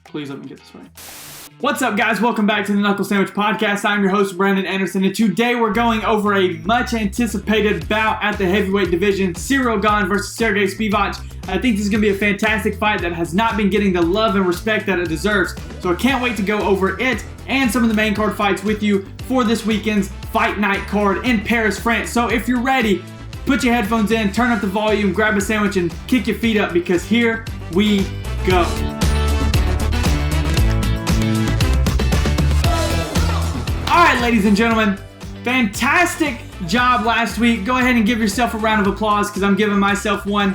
Please let me get this right. What's up, guys? Welcome back to the Knuckle Sandwich Podcast. I'm your host, Brandon Anderson, and today we're going over a much-anticipated bout at the heavyweight division, Ciryl Gane versus Sergey Spivac. I think this is going to be a fantastic fight that has not been getting the love and respect that it deserves, so I can't wait to go over it and some of the main card fights with you for this weekend's Fight Night card in Paris, France. So if you're ready, put your headphones in, turn up the volume, grab a sandwich, and kick your feet up because here we go. Alright, ladies and gentlemen, fantastic job last week. Go ahead and give yourself a round of applause because I'm giving myself one.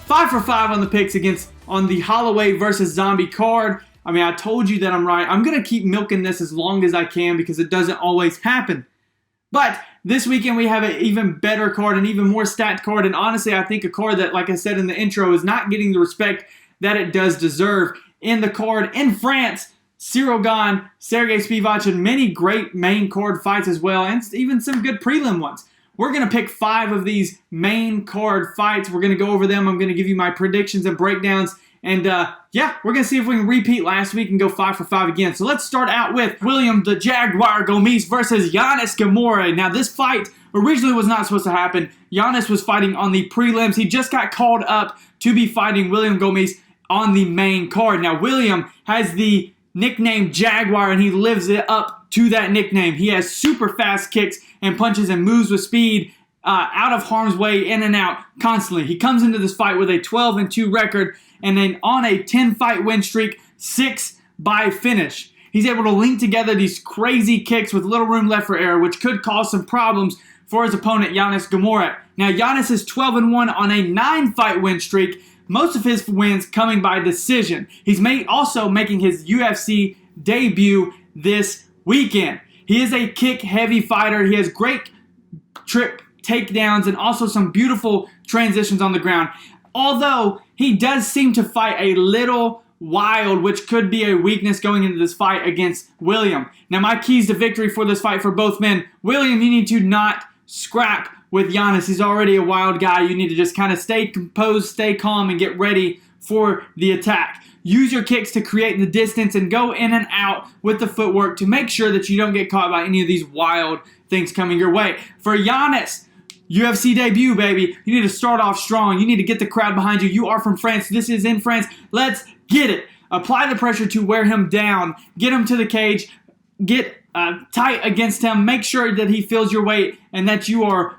5 for 5 on the picks on the Holloway versus Zombie card. I mean, I told you that I'm right. I'm going to keep milking this as long as I can because it doesn't always happen. But this weekend we have an even better card, an even more stacked card, and honestly I think a card that, like I said in the intro, is not getting the respect that it does deserve. In the card in France, Ciryl Gane, Sergey Spivac, and many great main card fights as well, and even some good prelim ones. We're going to pick 5 of these main card fights. We're going to go over them. I'm going to give you my predictions and breakdowns. And yeah, we're going to see if we can repeat last week and go 5 for 5 again. So let's start out with William the Jaguar Gomes versus Yanis Gamora. Now this fight originally was not supposed to happen. Yanis was fighting on the prelims. He just got called up to be fighting William Gomes on the main card. Now William has the nickname Jaguar, and he lives it up to that nickname. He has super fast kicks and punches and moves with speed, out of harm's way, in and out constantly. He comes into this fight with a 12-2 record and then on a 10-fight win streak, 6 by finish. He's able to link together these crazy kicks with little room left for error, which could cause some problems for his opponent, Yanis Gamora. Now, Yanis is 12-1 on a 9-fight win streak, most of his wins coming by decision. He's also making his UFC debut this weekend. He is a kick-heavy fighter. He has great trip takedowns and also some beautiful transitions on the ground. Although he does seem to fight a little wild, which could be a weakness going into this fight against William. Now, my keys to victory for this fight for both men: William, you need to not scrap with Yanis. He's already a wild guy. You need to just kind of stay composed, stay calm, and get ready for the attack. Use your kicks to create the distance and go in and out with the footwork to make sure that you don't get caught by any of these wild things coming your way. For Yanis, UFC debut, baby. You need to start off strong. You need to get the crowd behind you. You are from France. This is in France. Let's get it. Apply the pressure to wear him down. Get him to the cage. Get tight against him. Make sure that he feels your weight and that you are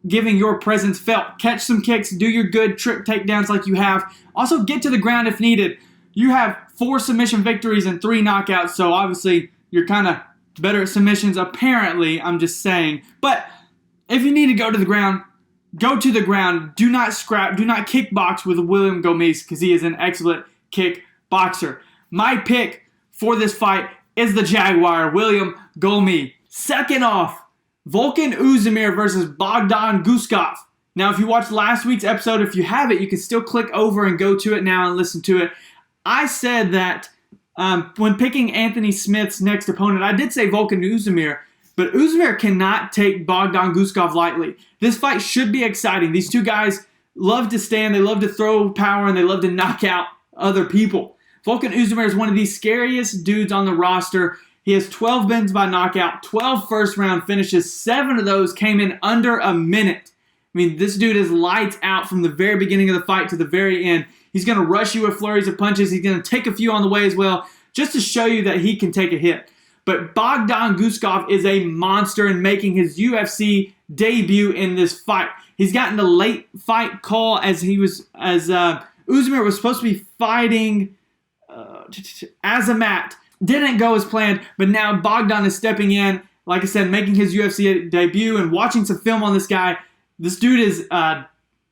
giving your presence felt. Catch some kicks. Do your good trip takedowns like you have. Also, get to the ground if needed. You have 4 submission victories and 3 knockouts, so obviously you're kind of better at submissions, apparently. I'm just saying. But if you need to go to the ground, go to the ground. Do not scrap. Do not kickbox with William Gomes because he is an excellent kickboxer. My pick for this fight is the Jaguar, William Gomes. Second off, Volkan Oezdemir versus Bogdan Guskov. Now, if you watched last week's episode, if you have it, you can still click over and go to it now and listen to it. I said that when picking Anthony Smith's next opponent, I did say Volkan Oezdemir, but Oezdemir cannot take Bogdan Guskov lightly. This fight should be exciting. These two guys love to stand, they love to throw power, and they love to knock out other people. Volkan Oezdemir is one of the scariest dudes on the roster. He has 12 wins by knockout, 12 first-round finishes. 7 of those came in under a minute. I mean, this dude is lights out from the very beginning of the fight to the very end. He's going to rush you with flurries of punches. He's going to take a few on the way as well, just to show you that he can take a hit. But Bogdan Guskov is a monster in making his UFC debut in this fight. He's gotten the late fight call as Oezdemir was supposed to be fighting Azamat. Didn't go as planned, but now Bogdan is stepping in, like I said, making his UFC debut and watching some film on this guy. This dude is,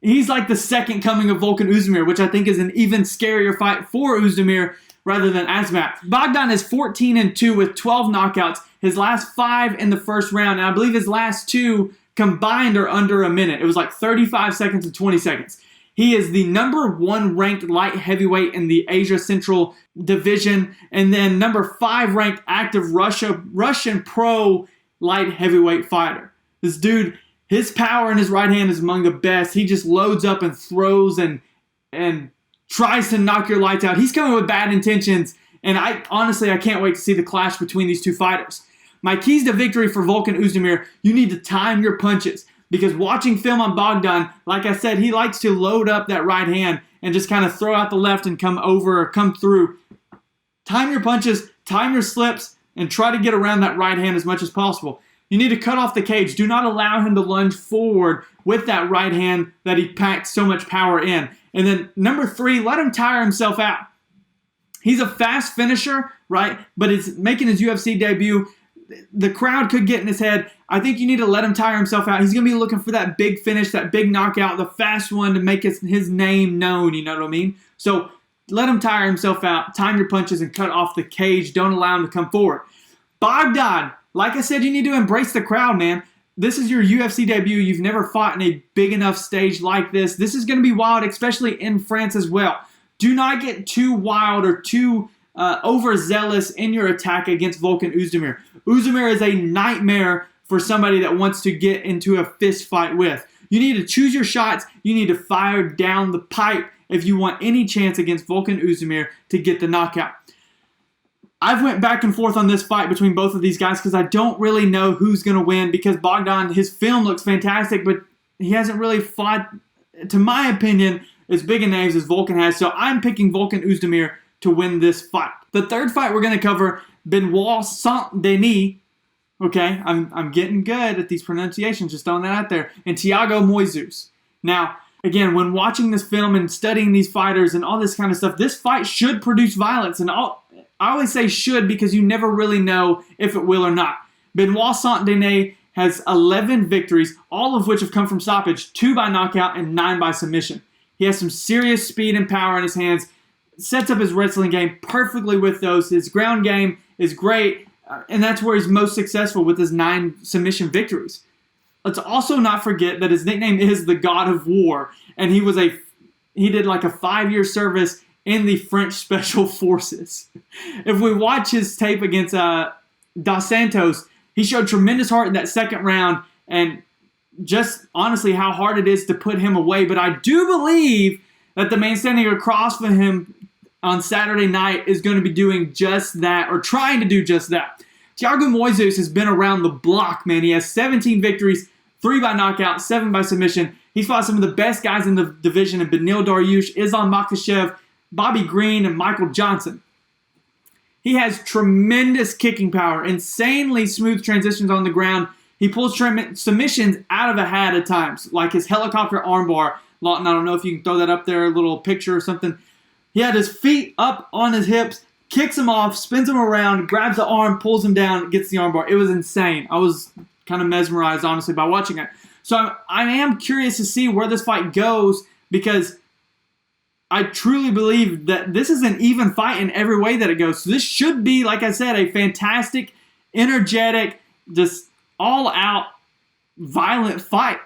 he's like the second coming of Volkan Oezdemir, which I think is an even scarier fight for Oezdemir rather than Azamat. Bogdan is 14-2 with 12 knockouts. His last 5 in the first round, and I believe his last 2 combined are under a minute. It was like 35 seconds and 20 seconds. He is the number 1 ranked light heavyweight in the Asia Central Division, and then number 5 ranked active Russian pro light heavyweight fighter. This dude, his power in his right hand is among the best. He just loads up and throws and tries to knock your lights out. He's coming with bad intentions, And honestly, I can't wait to see the clash between these two fighters. My keys to victory for Volkan Oezdemir, you need to time your punches. Because watching film on Bogdan, like I said, he likes to load up that right hand and just kind of throw out the left and come over or come through. Time your punches, time your slips, and try to get around that right hand as much as possible. You need to cut off the cage. Do not allow him to lunge forward with that right hand that he packed so much power in. And then number 3, let him tire himself out. He's a fast finisher, right? But he's making his UFC debut. The crowd could get in his head. I think you need to let him tire himself out. He's going to be looking for that big finish, that big knockout, the fast one to make his name known, you know what I mean? So let him tire himself out, time your punches, and cut off the cage. Don't allow him to come forward. Bogdan, like I said, you need to embrace the crowd, man. This is your UFC debut. You've never fought in a big enough stage like this. This is going to be wild, especially in France as well. Do not get too wild or too overzealous in your attack against Volkan Oezdemir. Oezdemir is a nightmare for somebody that wants to get into a fist fight with. You need to choose your shots. You need to fire down the pipe if you want any chance against Volkan Oezdemir to get the knockout. I've went back and forth on this fight between both of these guys because I don't really know who's going to win because Bogdan, his film looks fantastic, but he hasn't really fought, to my opinion, as big a names as Volkan has. So I'm picking Volkan Oezdemir to win this fight. The third fight we're going to cover, Benoit Saint-Denis. Okay, I'm getting good at these pronunciations, just throwing that out there. And Thiago Moises. Now, again, when watching this film and studying these fighters and all this kind of stuff, this fight should produce violence. And I always say should because you never really know if it will or not. Benoit Saint-Denis has 11 victories, all of which have come from stoppage, 2 by knockout and 9 by submission. He has some serious speed and power in his hands, sets up his wrestling game perfectly with those. His ground game is great, and that's where he's most successful with his 9 submission victories. Let's also not forget that his nickname is the God of War, and he did like a 5-year service in the French Special Forces. If we watch his tape against Dos Santos, he showed tremendous heart in that second round, and just honestly how hard it is to put him away. But I do believe that the man standing across from him on Saturday night is going to be doing just that, or trying to do just that. Thiago Moises has been around the block, man. He has 17 victories, 3 by knockout, 7 by submission. He's fought some of the best guys in the division in Benil Dariush, Islam Makhachev, Bobby Green, and Michael Johnson. He has tremendous kicking power, insanely smooth transitions on the ground. He pulls submissions out of a hat at times, like his helicopter armbar. Lawton, I don't know if you can throw that up there, a little picture or something. He had his feet up on his hips, kicks him off, spins him around, grabs the arm, pulls him down, gets the armbar. It was insane. I was kind of mesmerized, honestly, by watching it. So I am curious to see where this fight goes because I truly believe that this is an even fight in every way that it goes. So this should be, like I said, a fantastic, energetic, just all-out, violent fight.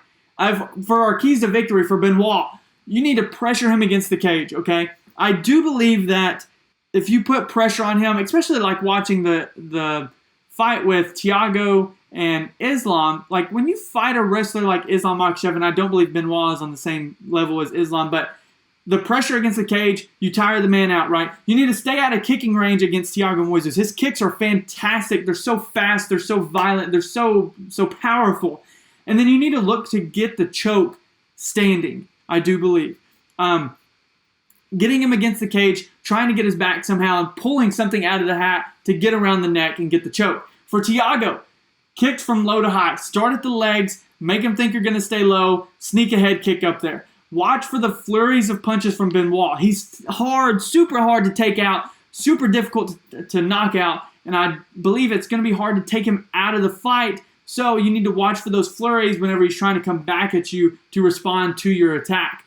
For our keys to victory for Benoit, you need to pressure him against the cage, okay? I do believe that if you put pressure on him, especially like watching the fight with Thiago and Islam, like when you fight a wrestler like Islam Makhachev, and I don't believe Benoit is on the same level as Islam, but the pressure against the cage, you tire the man out, right? You need to stay out of kicking range against Thiago Moises. His kicks are fantastic. They're so fast. They're so violent. They're so powerful. And then you need to look to get the choke standing, I do believe. Getting him against the cage, trying to get his back somehow, and pulling something out of the hat to get around the neck and get the choke. For Thiago, kicked from low to high. Start at the legs, make him think you're going to stay low, sneak a head kick up there. Watch for the flurries of punches from Benoit. He's hard, super hard to take out, super difficult to knock out, and I believe it's going to be hard to take him out of the fight. So you need to watch for those flurries whenever he's trying to come back at you to respond to your attack.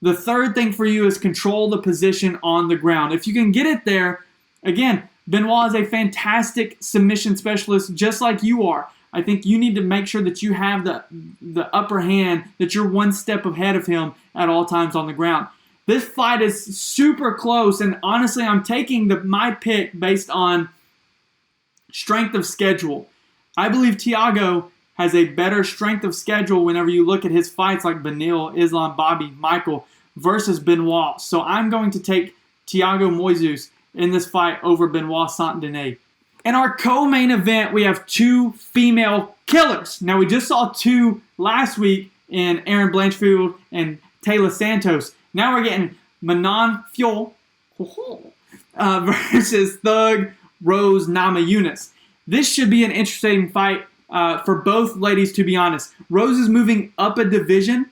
The third thing for you is control the position on the ground. If you can get it there, again, Benoit is a fantastic submission specialist just like you are. I think you need to make sure that you have the upper hand, that you're one step ahead of him at all times on the ground. This fight is super close, and honestly, I'm taking my pick based on strength of schedule. I believe Thiago has a better strength of schedule whenever you look at his fights like Benil, Islam, Bobby, Michael versus Benoit. So I'm going to take Thiago Moises in this fight over Benoit Saint-Denis. In our co-main event, we have two female killers. Now, we just saw two last week in Erin Blanchfield and Taylor Santos. Now we're getting Manon Fiorot versus Thug Rose Namajunas. This should be an interesting fight for both ladies, to be honest. Rose is moving up a division.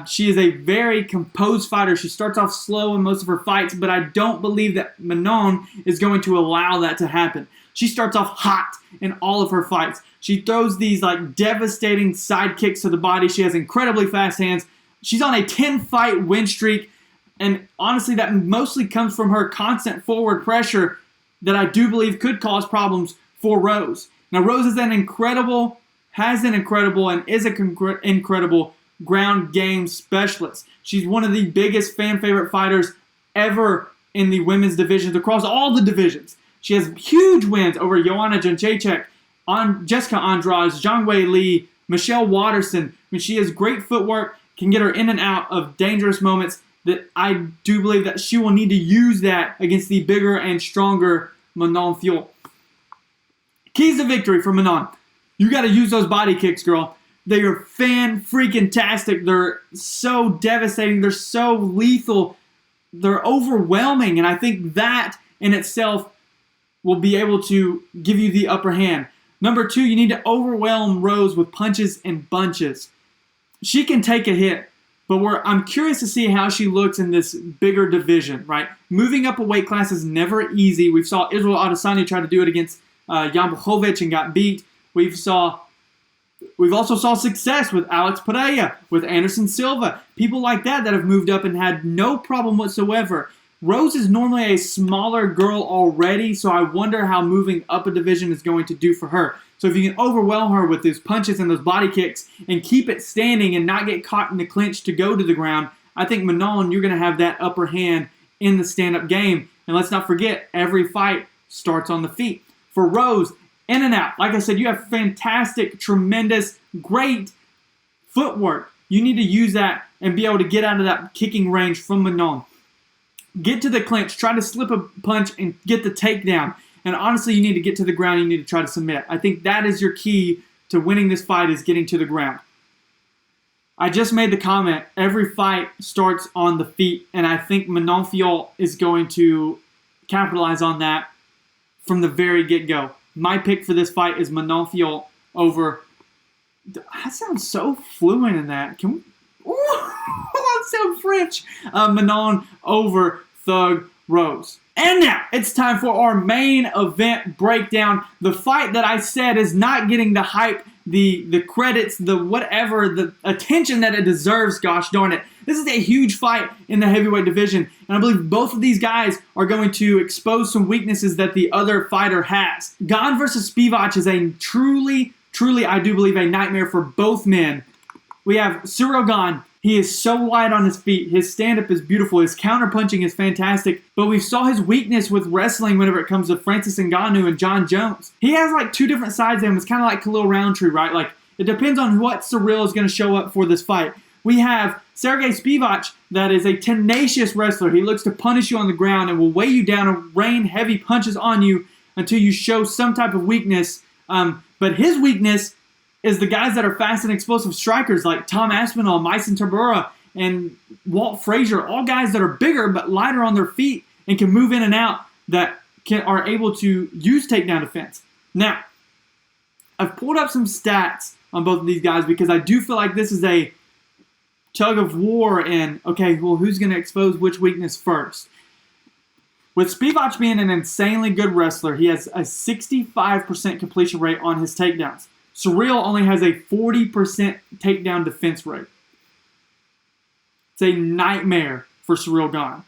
She is a very composed fighter. She starts off slow in most of her fights, but I don't believe that Manon is going to allow that to happen. She starts off hot in all of her fights. She throws these like devastating side kicks to the body. She has incredibly fast hands. She's on a 10-fight win streak, and honestly, that mostly comes from her constant forward pressure that I do believe could cause problems for Rose. Now, Rose is an incredible, and is an incredible ground game specialist. She's one of the biggest fan favorite fighters ever in the women's divisions, across all the divisions. She has huge wins over Joanna Jędrzejczyk, Jessica Andrade, Zhang Wei Li, Michelle Watterson. I mean, she has great footwork, can get her in and out of dangerous moments that I do believe that she will need to use that against the bigger and stronger Manon Fiorot. Keys to victory for Manon. You got to use those body kicks, girl. They are fan-freaking-tastic. They're so devastating. They're so lethal. They're overwhelming. And I think that in itself will be able to give you the upper hand. Number two, you need to overwhelm Rose with punches and bunches. She can take a hit, but I'm curious to see how she looks in this bigger division, right? Moving up a weight class is never easy. We saw Israel Adesanya try to do it against Jan Blachowicz and got beat. We've also saw success with Alex Pereira, with Anderson Silva, people like that have moved up and had no problem whatsoever. Rose is normally a smaller girl already, so I wonder how moving up a division is going to do for her. So if you can overwhelm her with those punches and those body kicks and keep it standing and not get caught in the clinch to go to the ground, I think Manon, you're going to have that upper hand in the stand-up game. And let's not forget, every fight starts on the feet. For Rose, in and out. Like I said, you have fantastic, tremendous, great footwork. You need to use that and be able to get out of that kicking range from Manon. Get to the clinch, try to slip a punch and get the takedown. And honestly, you need to get to the ground. You need to try to submit. I think that is your key to winning this fight, is getting to the ground. I just made the comment, every fight starts on the feet, and I think Manon Fiorot is going to capitalize on that from the very get-go. My pick for this fight is Manon Fiorot over... I sound so fluent in that. Can we... Ooh, that sounds French. Manon over Thug Rose. And now, it's time for our main event breakdown. The fight that I said is not getting the hype, the credits, the whatever, the attention that it deserves, gosh darn it. This is a huge fight in the heavyweight division, and I believe both of these guys are going to expose some weaknesses that the other fighter has. Gane versus Spivac is a truly, I do believe, a nightmare for both men. We have Ciryl Gane. He is so light on his feet. His stand-up is beautiful. His counter-punching is fantastic. But we saw his weakness with wrestling whenever it comes to Francis Ngannou and John Jones. He has like two different sides to him. It's kind of like Khalil Roundtree, right? Like, it depends on what Ciryl is going to show up for this fight. We have Sergey Spivac, that is a tenacious wrestler. He looks to punish you on the ground and will weigh you down and rain heavy punches on you until you show some type of weakness. But his weakness is the guys that are fast and explosive strikers like Tom Aspinall, Myson Tabura, and Walt Frazier, all guys that are bigger but lighter on their feet and can move in and out, that are able to use takedown defense. Now, I've pulled up some stats on both of these guys because I do feel like this is a tug of war in, okay, well, who's going to expose which weakness first? With Spivac being an insanely good wrestler, he has a 65% completion rate on his takedowns. Ciryl only has a 40% takedown defense rate. It's a nightmare for Ciryl Gane.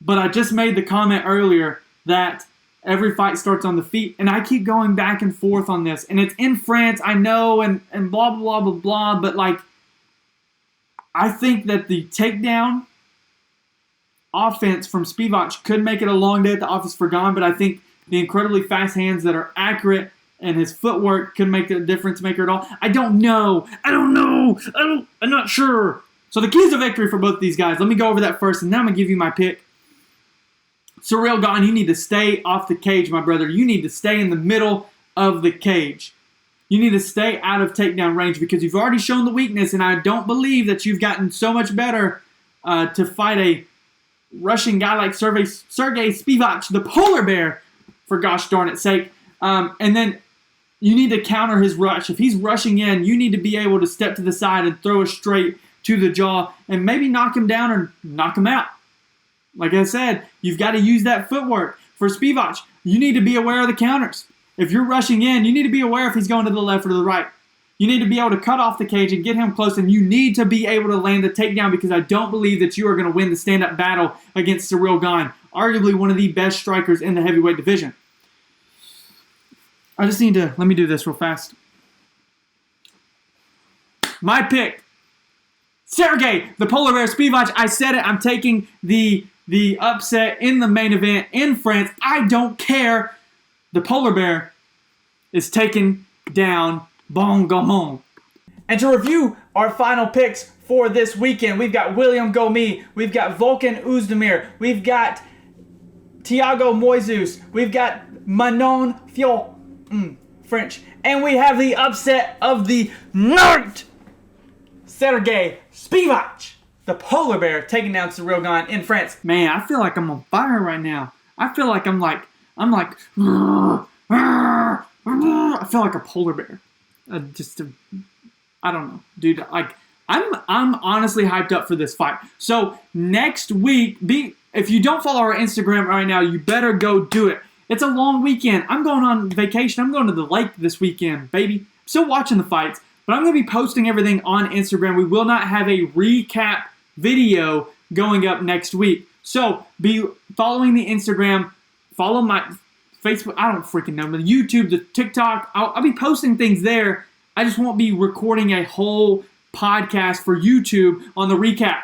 But I just made the comment earlier that every fight starts on the feet, and I keep going back and forth on this. And it's in France, I know, and blah, blah, blah, blah, but like, I think that the takedown offense from Spivac could make it a long day at the office for Gane, but I think the incredibly fast hands that are accurate and his footwork could make a difference maker at all. I don't know. I'm not sure. So the keys to victory for both of these guys. Let me go over that first, and then I'm going to give you my pick. Ciryl Gane, you need to stay off the cage, my brother. You need to stay in the middle of the cage. You need to stay out of takedown range because you've already shown the weakness, and I don't believe that you've gotten so much better to fight a Russian guy like Sergey Spivac, the polar bear, for gosh darn its sake. And then you need to counter his rush. If he's rushing in, you need to be able to step to the side and throw a straight to the jaw and maybe knock him down or knock him out. Like I said, you've got to use that footwork. For Spivac, you need to be aware of the counters. If you're rushing in, you need to be aware if he's going to the left or to the right. You need to be able to cut off the cage and get him close, and you need to be able to land the takedown because I don't believe that you are going to win the stand-up battle against Ciryl Gane, arguably one of the best strikers in the heavyweight division. I just need to, let me do this real fast. My pick, Sergey, the polar bear Spivac. I said it, I'm taking the upset in the main event in France. I don't care. The polar bear is taken down Gane. And to review our final picks for this weekend, we've got William Gomi, we've got Volkan Oezdemir, we've got Thiago Moises, we've got Manon Fior, French, and we have the upset of the night, Sergey Spivac, the polar bear, taking down Ciryl Gane in France. Man, I feel like I'm on fire right now. I feel like I'm like, I feel like a polar bear. I don't know, dude. Like, I'm honestly hyped up for this fight. So next week, if you don't follow our Instagram right now, you better go do it. It's a long weekend. I'm going on vacation. I'm going to the lake this weekend, baby. Still watching the fights, but I'm going to be posting everything on Instagram. We will not have a recap video going up next week. So be following the Instagram. Follow my Facebook, I don't freaking know, but YouTube, the TikTok, I'll be posting things there. I just won't be recording a whole podcast for YouTube on the recap.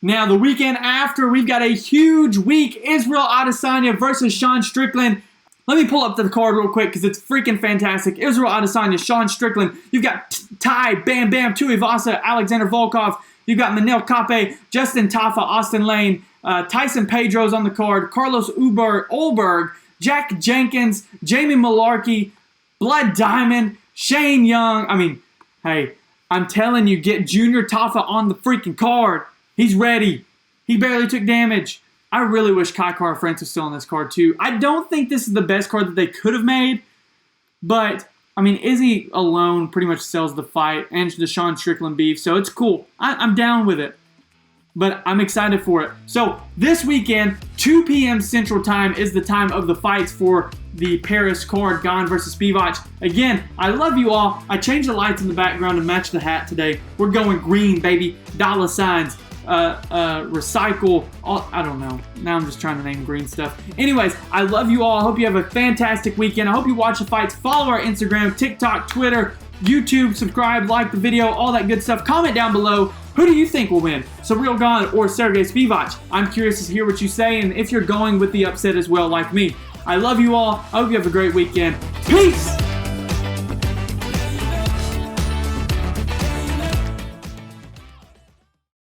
Now, the weekend after, we've got a huge week. Israel Adesanya versus Sean Strickland. Let me pull up the card real quick because it's freaking fantastic. Israel Adesanya, Sean Strickland. You've got Tai, Bam Bam, Tuivasa, Alexander Volkov. You've got Manel Kape, Justin Tafa, Austin Lane, Tyson Pedro's on the card, Carlos Ulberg, Jack Jenkins, Jamie Malarkey, Blood Diamond, Shane Young. I mean, hey, I'm telling you, get Junior Tafa on the freaking card. He's ready. He barely took damage. I really wish Kai Kara France was still on this card too. I don't think this is the best card that they could have made, but I mean, Izzy alone pretty much sells the fight and the Sean Strickland beef, so it's cool. I'm down with it. But I'm excited for it. So this weekend, 2 p.m. Central Time is the time of the fights for the Paris card, Gane versus Spivac. Again, I love you all. I changed the lights in the background to match the hat today. We're going green, baby. Dollar signs, recycle, I don't know. Now I'm just trying to name green stuff. Anyways, I love you all. I hope you have a fantastic weekend. I hope you watch the fights. Follow our Instagram, TikTok, Twitter, YouTube, subscribe, like the video, all that good stuff. Comment down below. Who do you think will win, Ciryl Gane or Sergey Spivac? I'm curious to hear what you say and if you're going with the upset as well like me. I love you all. I hope you have a great weekend. Peace!